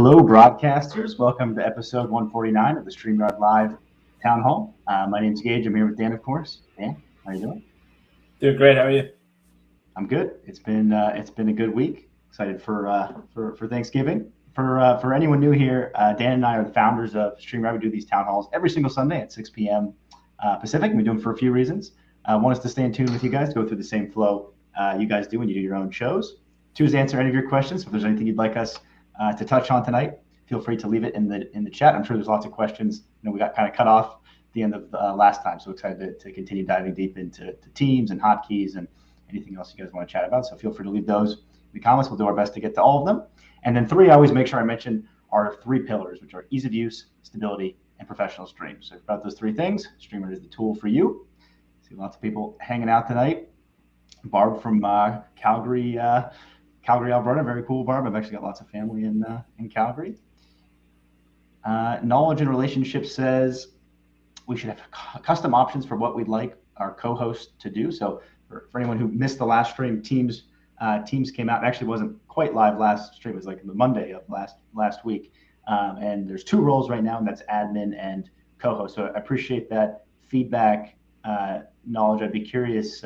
Hello, broadcasters. Welcome to episode 149 of the StreamYard Live Town Hall. My name's Geige. I'm here with Dan, of course. Dan, how are you doing? Doing great. How are you? I'm good. It's been a good week. Excited for Thanksgiving. For anyone new here, Dan and I are the founders of StreamYard. We do these town halls every single Sunday at 6 p.m. Pacific. We do them for a few reasons. One is to stay in tune with you guys, go through the same flow you guys do when you do your own shows. Two is answer any of your questions. If there's anything you'd like us to touch on tonight, feel free to leave it in the chat. I'm sure there's lots of questions. We got kind of cut off at the end of last time, so excited to continue diving deep into teams and hotkeys and anything else you guys want to chat about. So feel free to leave those in the comments. We'll do our best to get to all of them. And then three, I always make sure I mention our three pillars, which are ease of use, stability, and professional streams. So about those three things, StreamYard is the tool for you. See lots of people hanging out tonight. Barb from Calgary, Alberta. Very cool, Barb. I've actually got lots of family in Calgary. Knowledge and Relationships says we should have custom options for what we'd like our co-host to do. So for anyone who missed the last stream, Teams came out. It actually wasn't quite live last stream. It was like the Monday of last week. And there's two roles right now, and that's admin and co-host. So I appreciate that feedback, knowledge. I'd be curious.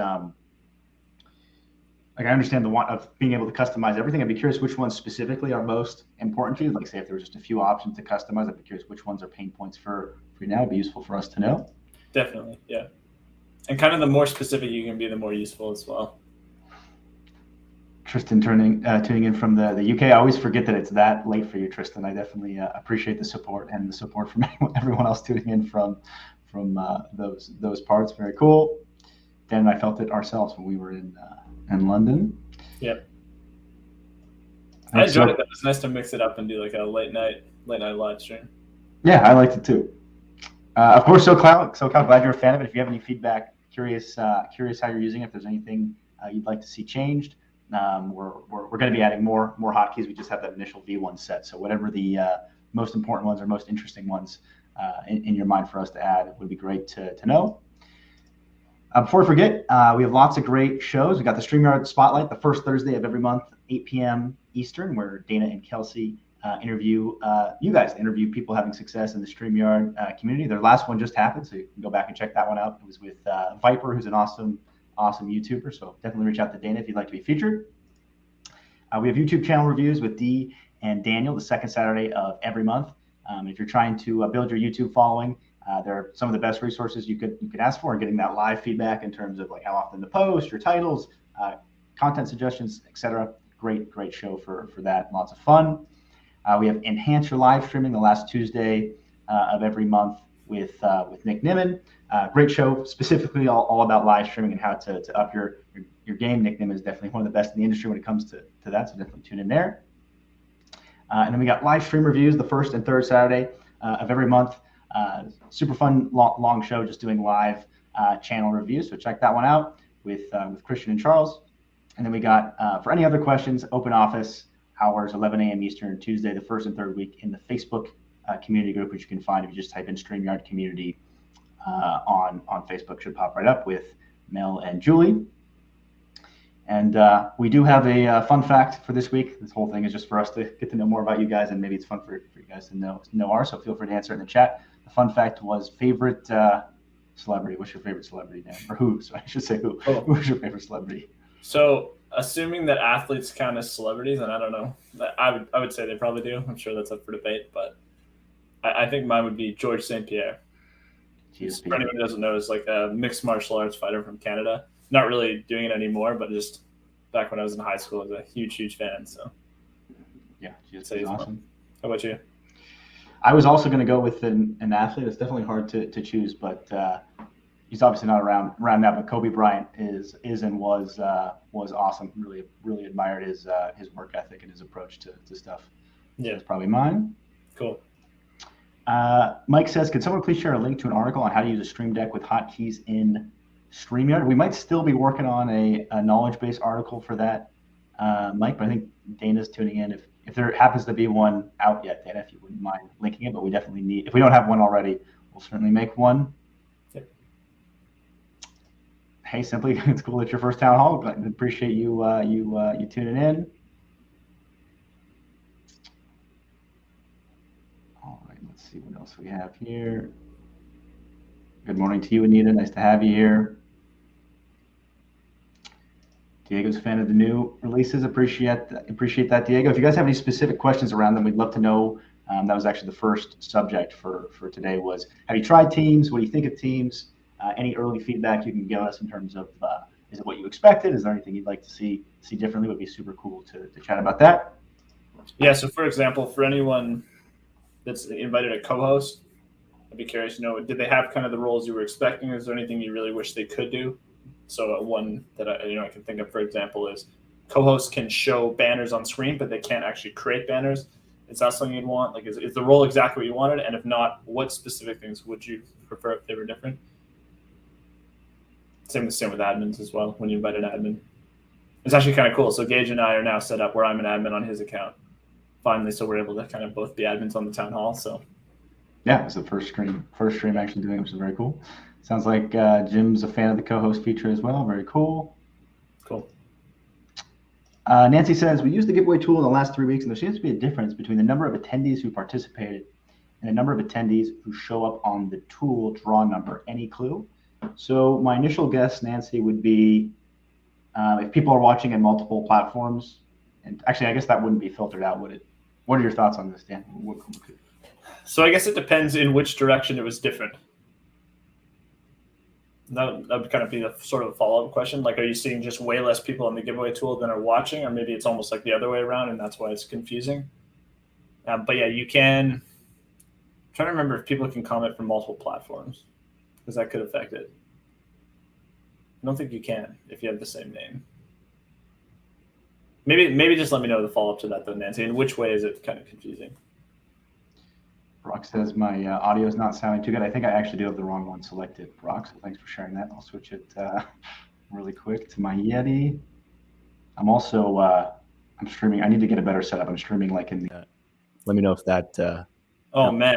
I understand the want of being able to customize everything. I'd be curious which ones specifically are most important to you. Like say if there was just a few options to customize, I'd be curious which ones are pain points for you now. It'd be useful for us to know. Definitely, yeah. And kind of the more specific you can be, the more useful as well. Tristan tuning in from the UK. I always forget that it's that late for you, Tristan. I definitely appreciate the support and the support from everyone else tuning in from those parts. Very cool. Dan and I felt it ourselves when we were in London. Yep. I enjoyed it. It was nice to mix it up and do like a late night live stream. Yeah, I liked it too. Of course, SoCal, glad you're a fan of it. If you have any feedback, curious how you're using it. If there's anything you'd like to see changed, we're going to be adding more hotkeys. We just have that initial V1 set. So whatever the most important ones or most interesting ones in your mind for us to add, it would be great to know. Before I forget, we have lots of great shows. We got the StreamYard Spotlight, the first Thursday of every month, 8 p.m. Eastern, where Dana and Kelsey interview people having success in the StreamYard community. Their last one just happened, so you can go back and check that one out. It was with Viper, who's an awesome YouTuber. So definitely reach out to Dana if you'd like to be featured. We have YouTube channel reviews with Dee and Daniel the second Saturday of every month. If you're trying to build your YouTube following, there are some of the best resources you could ask for, and getting that live feedback in terms of like how often to post, your titles, content suggestions, etc. Great show for that. Lots of fun. We have Enhance Your Live Streaming the last Tuesday of every month with Nick Nimmin. Great show, specifically all about live streaming and how to up your game. Nick Nimmin is definitely one of the best in the industry when it comes to that, so definitely tune in there. And then we got live stream reviews the first and third Saturday of every month. Super fun long show, just doing live channel reviews. So check that one out with Christian and Charles. And then we got for any other questions, open office hours 11 a.m. Eastern Tuesday, the first and third week in the Facebook community group, which you can find if you just type in StreamYard Community on Facebook. Should pop right up with Mel and Julie. And we do have a fun fact for this week. This whole thing is just for us to get to know more about you guys, and maybe it's fun for you guys to know ours. So feel free to answer it in the chat. The fun fact was favorite celebrity. What's your favorite celebrity, Dan? Or who? So I should say who. Oh. Who's your favorite celebrity? So assuming that athletes count as celebrities, and I don't know, I would say they probably do. I'm sure that's up for debate, but I think mine would be George St. Pierre. For anyone who doesn't know, is like a mixed martial arts fighter from Canada. Not really doing it anymore, but just back when I was in high school, I was a huge fan. So yeah, he's awesome. How about you? I was also going to go with an athlete. It's definitely hard to choose, but he's obviously not around now. But Kobe Bryant is and was awesome. Really admired his work ethic and his approach to stuff. Yeah, that's probably mine. Cool. Mike says, could someone please share a link to an article on how to use a Stream Deck with hotkeys in StreamYard? We might still be working on a knowledge-based article for that, Mike, but I think Dana's tuning in. If there happens to be one out yet, Dana, if you wouldn't mind linking it, but we definitely need, if we don't have one already, we'll certainly make one. Yep. Hey, Simply, it's cool that your first town hall. I appreciate you tuning in. else we have here? Good morning to you, Anita. Nice to have you here. Diego's a fan of the new releases. Appreciate that, Diego. If you guys have any specific questions around them, we'd love to know. That was actually the first subject for today was, have you tried Teams? What do you think of Teams? Any early feedback you can give us in terms of, is it what you expected? Is there anything you'd like to see differently? Would be super cool to chat about that. Yeah, so for example, for anyone that's invited a co-host, I'd be curious to know, did they have kind of the roles you were expecting? Is there anything you really wish they could do? So one that I can think of, for example, is co-hosts can show banners on screen, but they can't actually create banners. Is that something you'd want? Like, is the role exactly what you wanted? And if not, what specific things would you prefer if they were different? Same with admins as well. When you invite an admin, it's actually kind of cool. So Geige and I are now set up where I'm an admin on his account. Finally, so we're able to kind of both be admins on the town hall. So yeah, it's the first stream actually doing it, which is very cool. Sounds like Jim's a fan of the co-host feature as well. Very cool. Cool. Nancy says, we used the giveaway tool in the last 3 weeks, and there seems to be a difference between the number of attendees who participated and the number of attendees who show up on the tool draw number. Any clue? So my initial guess, Nancy, would be if people are watching in multiple platforms, and actually I guess that wouldn't be filtered out, would it? What are your thoughts on this, Dan? So I guess it depends in which direction it was different. That would kind of be the sort of a follow-up question. Like, are you seeing just way less people on the giveaway tool than are watching? Or maybe it's almost like the other way around, and that's why it's confusing. But yeah, you can. I'm trying to remember if people can comment from multiple platforms, because that could affect it. I don't think you can if you have the same name. Maybe just let me know the follow-up to that, though, Nancy. In which way is it kind of confusing? Brock says my audio is not sounding too good. I think I actually do have the wrong one selected, Brock, so thanks for sharing that. I'll switch it really quick to my Yeti. I'm also I'm streaming. I need to get a better setup. I'm streaming like in the. Let me know if that. Man,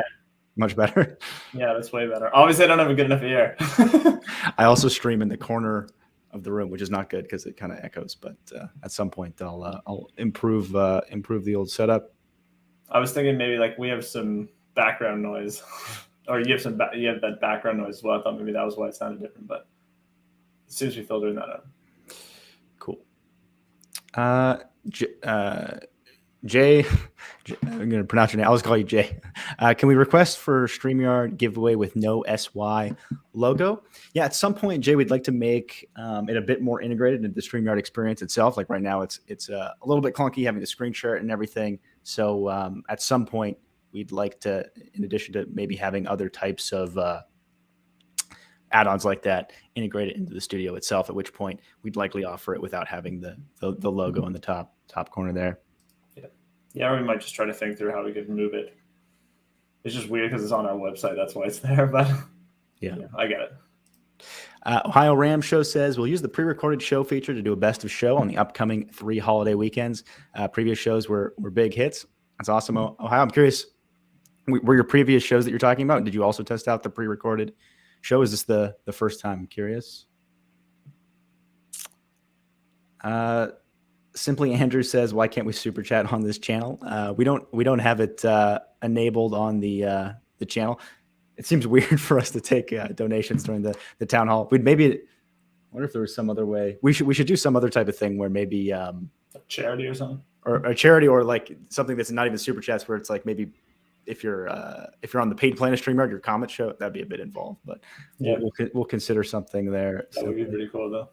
much better. Yeah, that's way better. Obviously, I don't have a good enough ear. I also stream in the corner of the room, which is not good because it kind of echoes. But at some point, I'll improve the old setup. I was thinking maybe like we have some background noise, or you have that background noise as well. I thought maybe that was why it sounded different, but it seems to be filtering that out. Cool. Jay, I'm going to pronounce your name. I'll just call you Jay. Can we request for StreamYard giveaway with no SY logo? Yeah, at some point, Jay, we'd like to make it a bit more integrated into the StreamYard experience itself. Like right now, it's a little bit clunky having the screen share and everything. So at some point, we'd like to, in addition to maybe having other types of add-ons like that, integrate it into the studio itself, at which point we'd likely offer it without having the logo in the top corner there. Yeah, or we might just try to think through how we could move it. It's just weird because it's on our website. That's why it's there. But yeah, I get it. Ohio Ram Show says, we'll use the pre-recorded show feature to do a best of show on the upcoming 3 holiday weekends. Previous shows were big hits. That's awesome. Ohio, I'm curious, were your previous shows that you're talking about, did you also test out the pre-recorded show? Is this the first time? I'm curious. Simply Andrew says, why can't we super chat on this channel? We don't have it enabled on the channel. It seems weird for us to take donations during the town hall. We'd maybe wonder if there was some other way. We should do some other type of thing where maybe a charity or something, or a charity, or like something that's not even super chats, where it's like maybe if you're on the paid plan of StreamYard, your comment show, that'd be a bit involved. But yeah, we'll consider something there. That would be pretty cool though.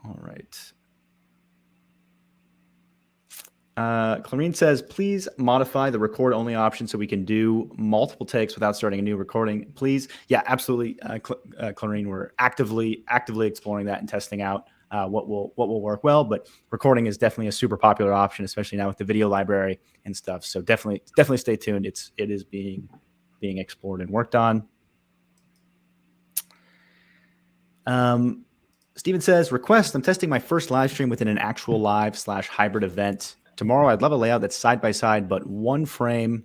All right. Clarine says, please modify the record only option so we can do multiple takes without starting a new recording, please. Yeah, absolutely. Clarine, we're actively exploring that and testing out what will work well, but recording is definitely a super popular option, especially now with the video library and stuff. So definitely stay tuned. It is being explored and worked on. Steven says, request, I'm testing my first live stream within an actual live/hybrid event. Tomorrow, I'd love a layout that's side by side, but one frame,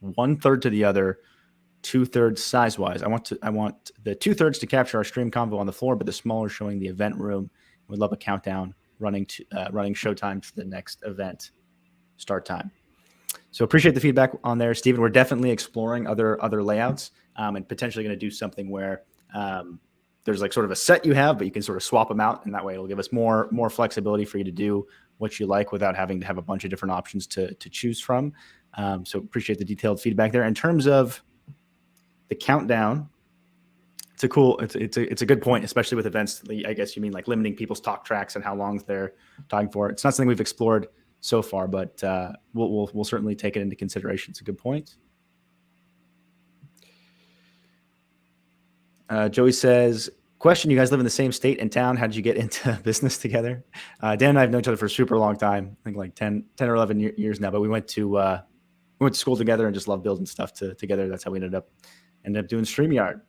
1/3 to the other, 2/3 size-wise. I want the 2/3 to capture our stream convo on the floor, but the smaller showing the event room. We'd love a countdown running showtime to the next event start time. So appreciate the feedback on there, Steven. We're definitely exploring other layouts and potentially going to do something where there's like sort of a set you have, but you can sort of swap them out, and that way it'll give us more flexibility for you to do what you like without having to have a bunch of different options to choose from. So appreciate the detailed feedback there. In terms of the countdown, it's a good point, especially with events. I guess you mean like limiting people's talk tracks and how long they're talking for. It's not something we've explored so far, but we'll certainly take it into consideration. It's a good point. Joey says, question, you guys live in the same state and town. How did you get into business together? Dan and I have known each other for a super long time. I think like 10 or 11 years now, but we went to school together and just love building stuff together. That's how we ended up doing StreamYard.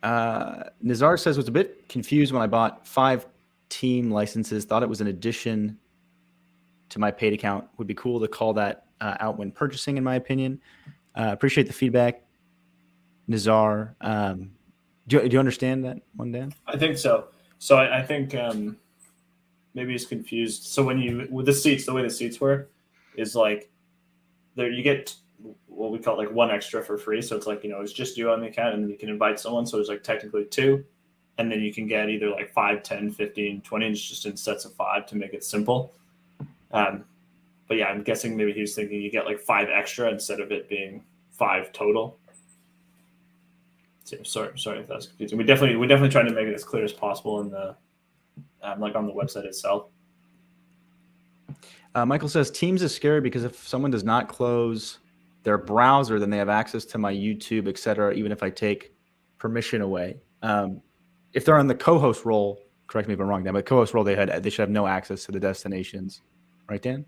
Nizar says, was a bit confused when I bought 5 team licenses. Thought it was an addition to my paid account. Would be cool to call that out when purchasing, in my opinion. Appreciate the feedback, Nizar. Do you understand that one, Dan? I think so. So I think maybe he's confused. So with the seats, the way the seats work is like there you get what we call like 1 extra for free. So it's like, it's just you on the account, and then you can invite someone. So there's like technically 2. And then you can get either like 5, 10, 15, 20, and it's just in sets of 5 to make it simple. But yeah, I'm guessing maybe he was thinking you get like 5 extra instead of it being 5 total. So, sorry if that was confusing. We definitely tried to make it as clear as possible in the like on the website itself. Michael says Teams is scary because if someone does not close their browser, then they have access to my YouTube, etc. Even if I take permission away. If they're on the co-host role, correct me if I'm wrong, Dan, but co-host role, they should have no access to the destinations, right, Dan?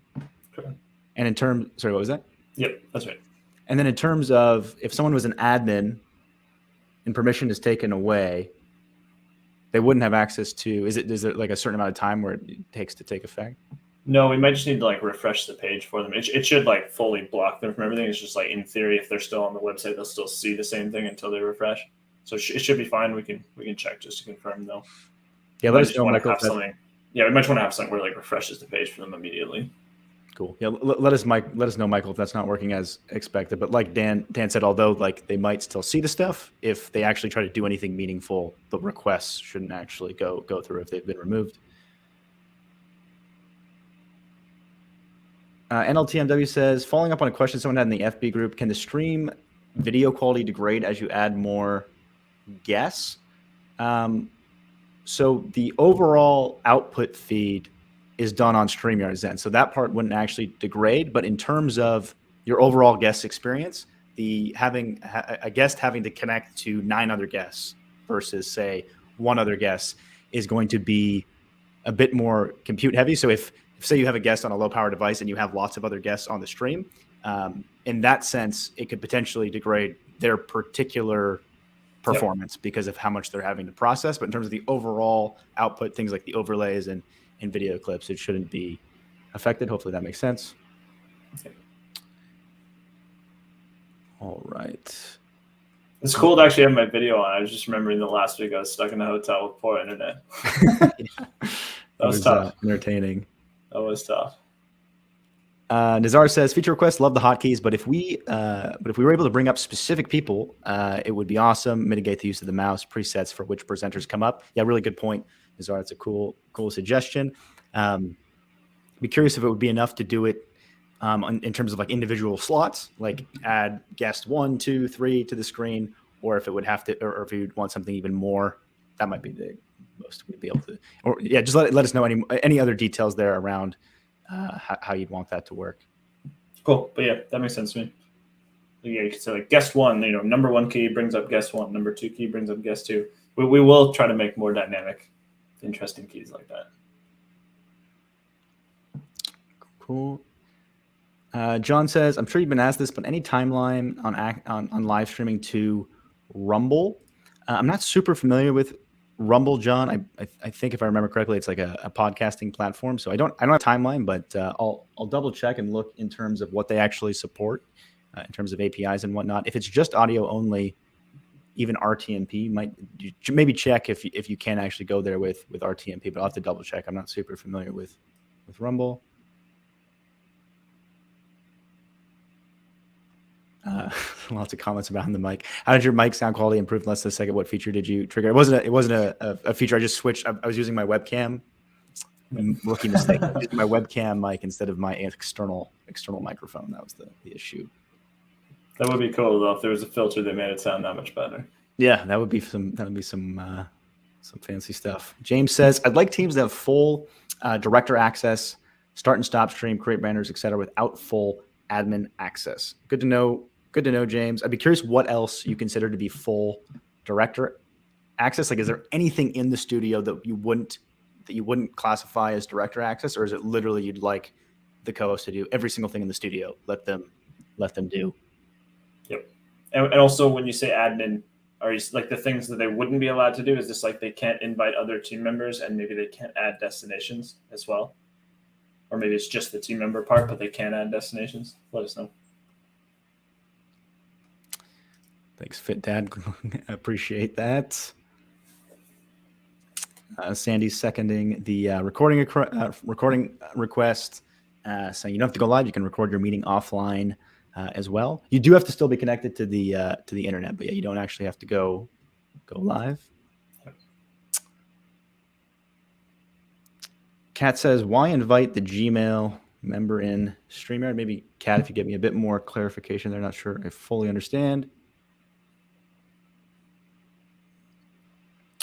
Okay. And in terms, sorry, what was that? Yep, that's right. And then in terms of if someone was an admin and permission is taken away, they wouldn't have access to. Is there like a certain amount of time where it takes to take effect? No, we might just need to like refresh the page for them. It should like fully block them from everything. It's just like in theory, if they're still on the website, they'll still see the same thing until they refresh. So it should be fine. We can check just to confirm though. Yeah, let us know, Michael. Yeah, we might want to have something where like refreshes the page for them immediately. Cool. Yeah, let us know, Michael, if that's not working as expected. But like Dan said, although like they might still see the stuff, if they actually try to do anything meaningful, the requests shouldn't actually go through if they've been removed. NLTMW says, following up on a question someone had in the FB group, can the stream video quality degrade as you add more guests? So the overall output feed is done on StreamYard Zen. So that part wouldn't actually degrade, but in terms of your overall guest experience, having a guest having to connect to 9 other guests versus say 1 other guest is going to be a bit more compute heavy. So if say you have a guest on a low power device and you have lots of other guests on the stream, in that sense, it could potentially degrade their particular performance because of how much they're having to process. But in terms of the overall output, things like the overlays and video clips, it shouldn't be affected. Hopefully that makes sense. Okay. All right. It's cool to actually have my video on. I was just remembering the last week I was stuck in a hotel with poor internet. That was tough. Entertaining. That was tough. Nazar says, feature requests, love the hotkeys, but if we were able to bring up specific people, it would be awesome. Mitigate the use of the mouse presets for which presenters come up. Yeah, really good point, Nazar. It's a cool suggestion. Be curious if it would be enough to do it in terms of like individual slots, like add guest 1, 2, 3 to the screen, or if it would have to, or if you'd want something even more, that might be the most we'd be able to. Or yeah, just let us know any other details there around how you'd want that to work. Cool, but yeah, that makes sense to me. Yeah, you could say like guest 1, number 1 key brings up guest 1, number 2 key brings up guest 2. We will try to make more dynamic, interesting keys like that. Cool. John says, I'm sure you've been asked this, but any timeline on live streaming to Rumble? I'm not super familiar with Rumble, John. I think if I remember correctly, it's like a podcasting platform. So I don't have a timeline, but I'll double check and look in terms of what they actually support in terms of APIs and whatnot. If it's just audio only, even RTMP maybe check if you can actually go there with RTMP, but I'll have to double check. I'm not super familiar with Rumble. Lots of comments about the mic. How did your mic sound quality improve in less than a second? What feature did you trigger? It wasn't a feature. I just switched. I was using my webcam. Rookie mistake. I was using my webcam mic instead of my external microphone. That was the issue. That would be cool though if there was a filter that made it sound that much better. Yeah, that would be some fancy stuff. James says, I'd like teams to have full director access, start and stop stream, create banners, etc., without full admin access. Good to know, James. I'd be curious what else you consider to be full director access. Like, is there anything in the studio that you wouldn't classify as director access, or is it literally you'd like the co-host to do every single thing in the studio? Let them do. Yep. And also, when you say admin, are you like the things that they wouldn't be allowed to do? Is this like they can't invite other team members and maybe they can't add destinations as well? Or maybe it's just the team member part, but they can't add destinations? Let us know. Thanks, Fit Dad. Appreciate that. Sandy's seconding the recording request, saying you don't have to go live. You can record your meeting offline as well. You do have to still be connected to the internet, but yeah, you don't actually have to go live. Kat says, why invite the Gmail member in StreamYard? Maybe, Kat, if you give me a bit more clarification there. Not sure I fully understand.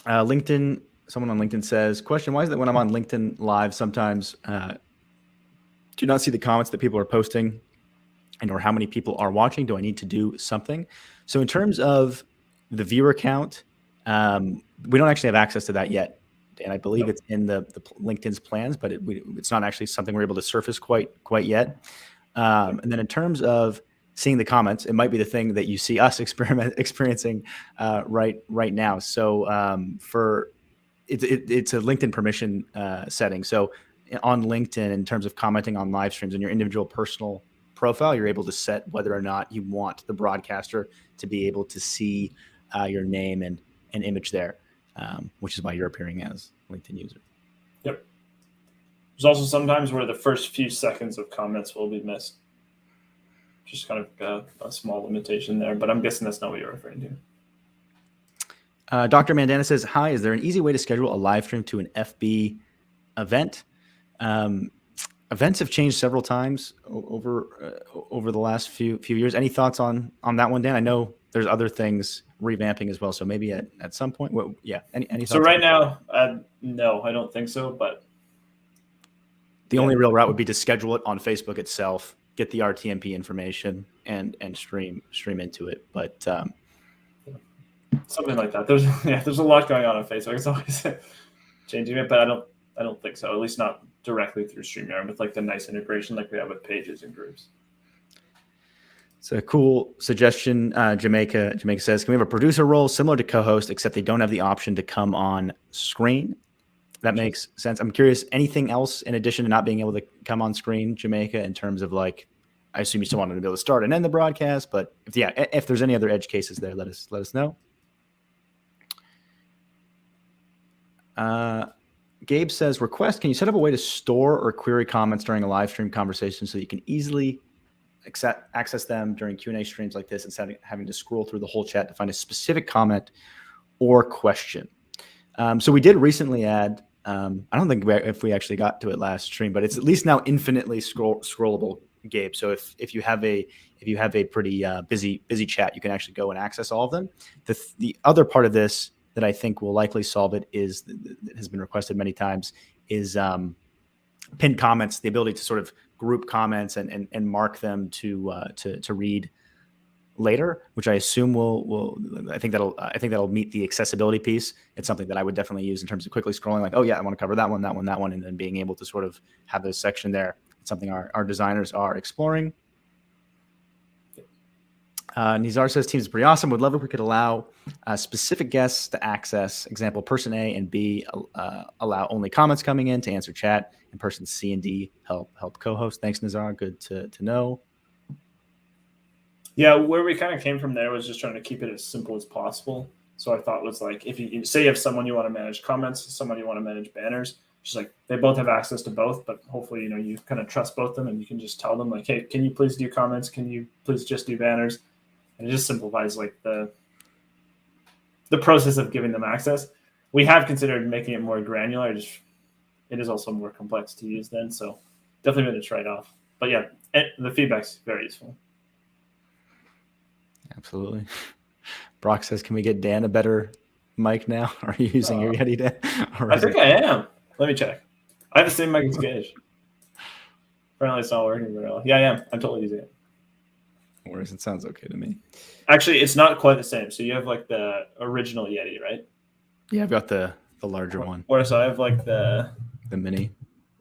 LinkedIn, someone on LinkedIn says, question, why is it that when I'm on LinkedIn Live, sometimes do you not see the comments that people are posting and or how many people are watching? Do I need to do something? So in terms of the viewer count, we don't actually have access to that yet. And I believe it's in the LinkedIn's plans, but it's not actually something we're able to surface quite yet. And then in terms of seeing the comments, it might be the thing that you see us experiencing right now. So it's a LinkedIn permission setting. So on LinkedIn, in terms of commenting on live streams in your individual personal profile, you're able to set whether or not you want the broadcaster to be able to see your name and image there. Which is why you're appearing as LinkedIn user. Yep. There's also sometimes where the first few seconds of comments will be missed. Just kind of a small limitation there, but I'm guessing that's not what you're referring to. Dr. Mandana says, hi, is there an easy way to schedule a live stream to an FB event? Events have changed several times over the last few years. Any thoughts on that one, Dan? I know there's other things revamping as well, so maybe at some point. Well, yeah. Any thoughts? So right now, no, I don't think so. But the only real route would be to schedule it on Facebook itself, get the RTMP information, and stream into it. But something like that. There's a lot going on Facebook. It's always changing it, but I don't think so. At least not directly through StreamYard with like the nice integration like we have with pages and groups. It's a cool suggestion. Jamaica says, can we have a producer role similar to co-host, except they don't have the option to come on screen? That makes sense. I'm curious, anything else in addition to not being able to come on screen, Jamaica, in terms of like, I assume you still want to be able to start and end the broadcast, but if there's any other edge cases there, let us know. Gabe says, request, can you set up a way to store or query comments during a live stream conversation so you can easily access them during Q&A streams like this instead of having to scroll through the whole chat to find a specific comment or question? So we did recently add, I don't think if we actually got to it last stream, but it's at least now infinitely scrollable, Gabe. So if you have a pretty busy chat, you can actually go and access all of them. The other part of this that I think will likely solve it is that has been requested many times is pinned comments, the ability to sort of group comments and mark them to read later, which I assume I think that'll meet the accessibility piece. It's something that I would definitely use in terms of quickly scrolling, like, oh yeah, I want to cover that one, and then being able to sort of have this section there. It's something our designers are exploring. Nizar says, teams is pretty awesome. Would love if we could allow specific guests to access, example, person A and B allow only comments coming in to answer chat, and person C and D help co-host. Thanks, Nizar. Good to know. Yeah, where we kind of came from there was just trying to keep it as simple as possible. So I thought was like, if you say you have someone you want to manage comments, someone you want to manage banners, just like they both have access to both, but hopefully, you kind of trust both of them and you can just tell them like, hey, can you please do comments? Can you please just do banners? and it just simplifies like the process of giving them access. We have considered making it more granular. It is also more complex to use then, so definitely been a trade-off. But yeah, the feedback's very useful. Absolutely. Brock says, "Can we get Dan a better mic now? Are you using your Yeti, Dan?" I think I am. Let me check. I have the same mic as Geige. Apparently, it's not working very well. Yeah, I am. I'm totally using it. No worries. It sounds okay to me. Actually, it's not quite the same. So you have like the original Yeti, right? Yeah, I've got the larger one. Whereas I have like the mini.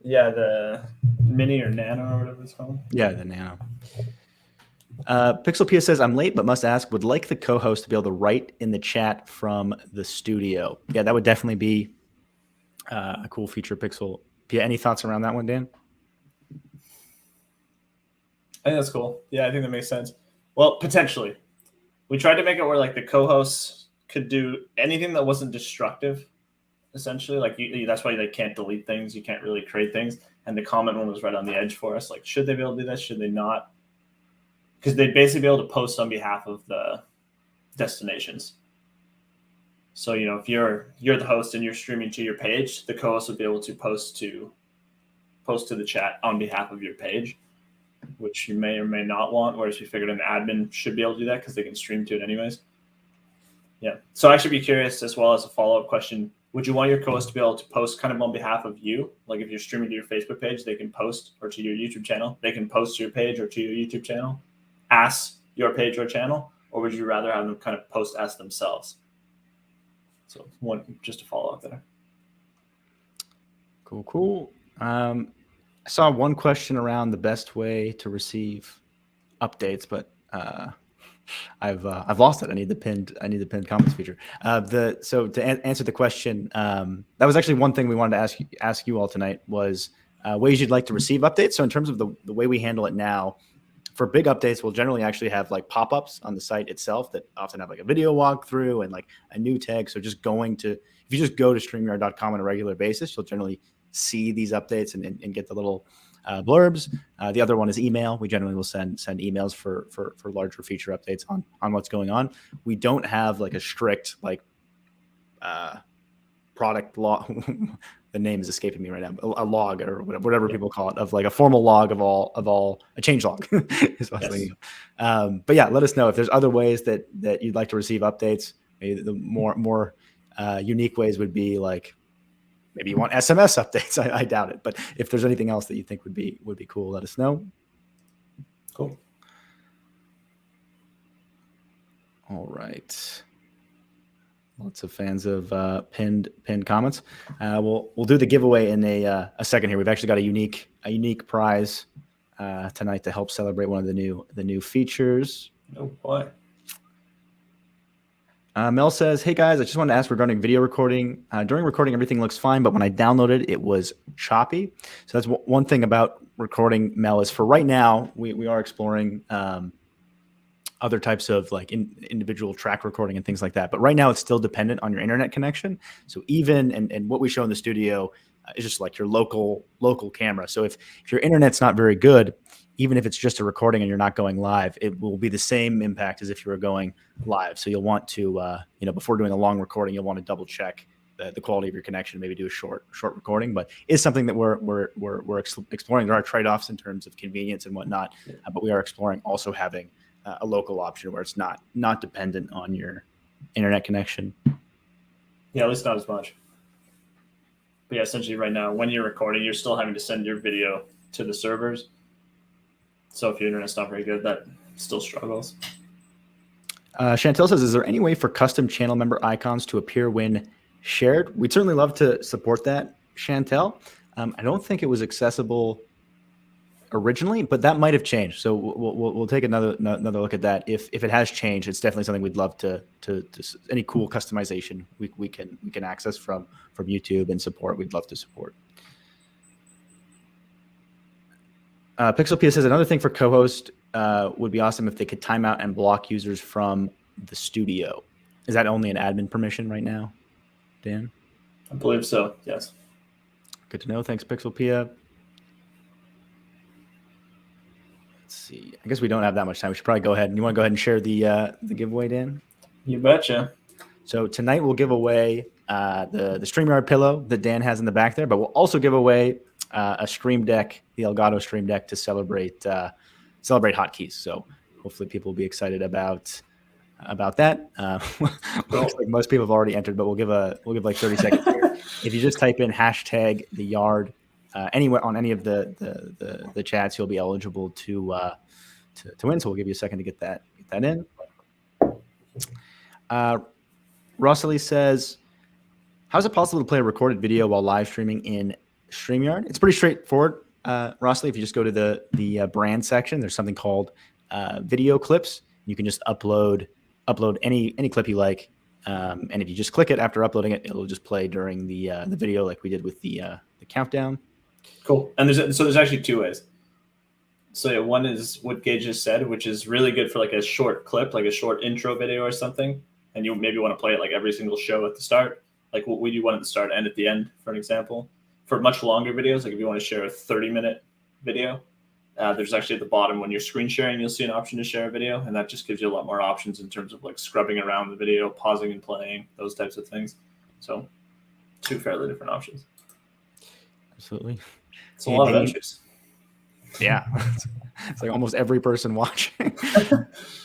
Yeah, the mini or nano or whatever it's called. Yeah, the nano. Pixel Pia says, "I'm late, but must ask, would like the co-host to be able to write in the chat from the studio." Yeah, that would definitely be a cool feature, Pixel Pia. Any thoughts around that one, Dan? I think that's cool. Yeah, I think that makes sense. Well, potentially. We tried to make it where like the co-hosts could do anything that wasn't destructive, essentially. Like that's why they can't delete things. You can't really create things. And the comment one was right on the edge for us. Like, should they be able to do this? Should they not? Because they'd basically be able to post on behalf of the destinations. So, if you're the host and you're streaming to your page, the co-host would be able to post to the chat on behalf of your page, which you may or may not want, whereas we figured an admin should be able to do that because they can stream to it anyways. Yeah. So I should be curious, as well as a follow-up question, would you want your co-host to be able to post kind of on behalf of you? Like if you're streaming to your Facebook page, they can post, or to your YouTube channel, they can post to your page or to your YouTube channel, ask your page or channel, or would you rather have them kind of post ask themselves? So just a follow-up there. Cool. I saw one question around the best way to receive updates, but I've lost it. I need the pinned comments feature. So to answer the question, that was actually one thing we wanted to ask you all tonight was ways you'd like to receive updates. So in terms of the way we handle it now, for big updates, we'll generally actually have like pop-ups on the site itself that often have like a video walkthrough and like a new tag. So if you just go to StreamYard.com on a regular basis, you'll generally see these updates and get the little blurbs. The other one is email. We generally will send emails for larger feature updates on what's going on. We don't have like a strict like product log. The name is escaping me right now. A log or whatever people call it, of like a formal log of all a change log is what I was thinking of. But yeah, let us know if there's other ways that you'd like to receive updates. Maybe the more unique ways would be like maybe you want SMS updates. I doubt it, but if there's anything else that you think would be cool, let us know. Cool. All right. Lots of fans of pinned comments. We'll do the giveaway in a second here. We've actually got a unique prize tonight to help celebrate one of the new features. Oh boy. Mel says, "Hey guys, I just wanted to ask regarding video recording. During recording, everything looks fine, but when I downloaded it was choppy. So that's one thing about recording, Mel, is for right now, we are exploring other types of like individual track recording and things like that. But right now it's still dependent on your internet connection. So even, and what we show in the studio is just like your local camera. So if your internet's not very good, even if it's just a recording and you're not going live, it will be the same impact as if you were going live. So you'll want to, before doing a long recording, you'll want to double check the quality of your connection, maybe do a short recording, but it's something that we're exploring. There are trade-offs in terms of convenience and whatnot, but we are exploring also having a local option where it's not dependent on your internet connection. Yeah, at least not as much. But yeah, essentially right now, when you're recording, you're still having to send your video to the servers. So if your internet's not very good, that still struggles. Chantel says, "Is there any way for custom channel member icons to appear when shared?" We'd certainly love to support that, Chantel. I don't think it was accessible originally, but that might have changed. So we'll take another look at that. If it has changed, it's definitely something we'd love to any cool customization we can access from YouTube and support. We'd love to support. Pixel Pia says, "Another thing for co-host would be awesome if they could time out and block users from the studio." Is that only an admin permission right now, Dan? I believe so, yes. Good to know. Thanks, Pixel Pia. Let's see. I guess we don't have that much time. We should probably go ahead. You want to go ahead and share the giveaway, Dan? You betcha. So tonight we'll give away the StreamYard pillow that Dan has in the back there, but we'll also give away a Stream Deck, the Elgato Stream Deck, to celebrate hotkeys. So hopefully people will be excited about that. Looks like most people have already entered, but we'll give like 30 seconds here. If you just type in hashtag the yard anywhere on any of the chats, you'll be eligible to win. So we'll give you a second to get that in. Rosalie says, how is it possible to play a recorded video while live streaming in StreamYard? It's pretty straightforward, Rosalie. If you just go to the brand section, there's something called video clips. You can just upload any clip you like, and if you just click it after uploading it, it'll just play during the video, like we did with the countdown. Cool. And there's actually two ways. So yeah, one is what Geige just said, which is really good for like a short clip, like a short intro video or something, and you maybe want to play it like every single show at the start, like what we do one at the start and at the end, for an example. For much longer videos, like if you want to share a 30-minute video, there's actually at the bottom when you're screen sharing, you'll see an option to share a video, and that just gives you a lot more options in terms of like scrubbing around the video, pausing and playing, those types of things. So two fairly different options. Absolutely. It's a lot of entries. Yeah. It's like almost every person watching.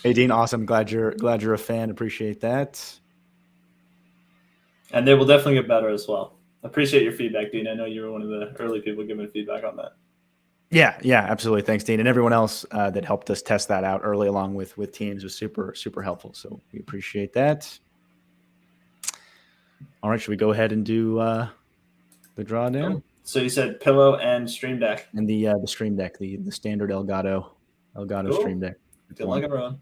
Hey, Dean, awesome. Glad you're a fan. Appreciate that. And they will definitely get better as well. Appreciate your feedback, Dean. I know you were one of the early people giving feedback on that. Yeah, absolutely. Thanks, Dean. And everyone else that helped us test that out early along with teams was super, super helpful. So we appreciate that. All right, should we go ahead and do the drawdown? Cool. So you said pillow and Stream Deck. And the Stream Deck, the standard Elgato cool. Stream Deck. Good luck, everyone.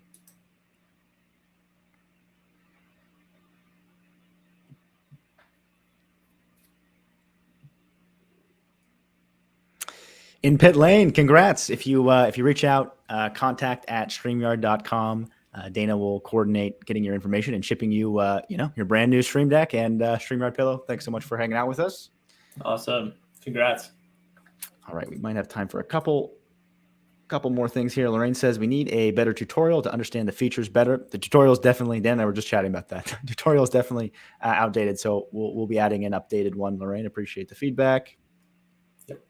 In Pit Lane, congrats. If you reach out, contact at StreamYard.com. Dana will coordinate getting your information and shipping you your brand new Stream Deck and StreamYard pillow. Thanks so much for hanging out with us. Awesome. Congrats. All right, we might have time for a couple more things here. Lorraine says we need a better tutorial to understand the features better. The tutorial is definitely, Dan and I were just chatting about that. The tutorial is definitely outdated, so we'll be adding an updated one. Lorraine, appreciate the feedback. Yep.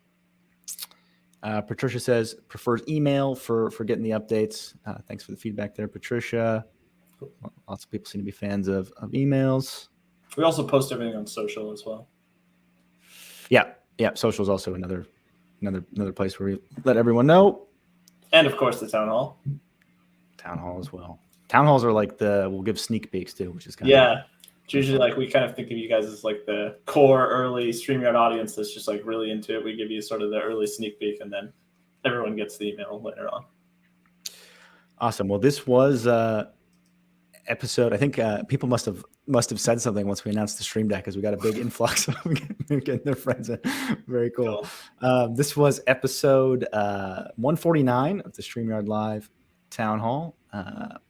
Patricia says prefers email for getting the updates. Thanks for the feedback there, Patricia. Lots of people seem to be fans of emails. We also post everything on social as well. Yeah. Social is also another place where we let everyone know. And of course the town hall. Town hall as well. Town halls are like we'll give sneak peeks too, which is kind of it's usually like we kind of think of you guys as like the core early StreamYard audience that's just like really into it. We give you sort of the early sneak peek, and then everyone gets the email later on. Awesome. Well, this was episode. I think people must have said something once we announced the Stream Deck, because we got a big influx of getting their friends in. Very cool. This was episode 149 of the StreamYard Live Town Hall.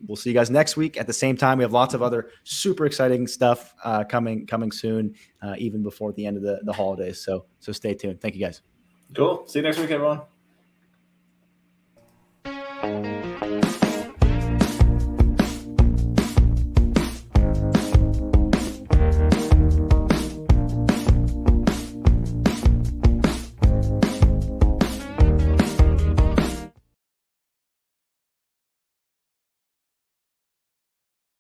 We'll see you guys next week at the same time. We have lots of other super exciting stuff coming soon, even before the end of the holidays. So stay tuned. Thank you, guys. Cool. See you next week, everyone.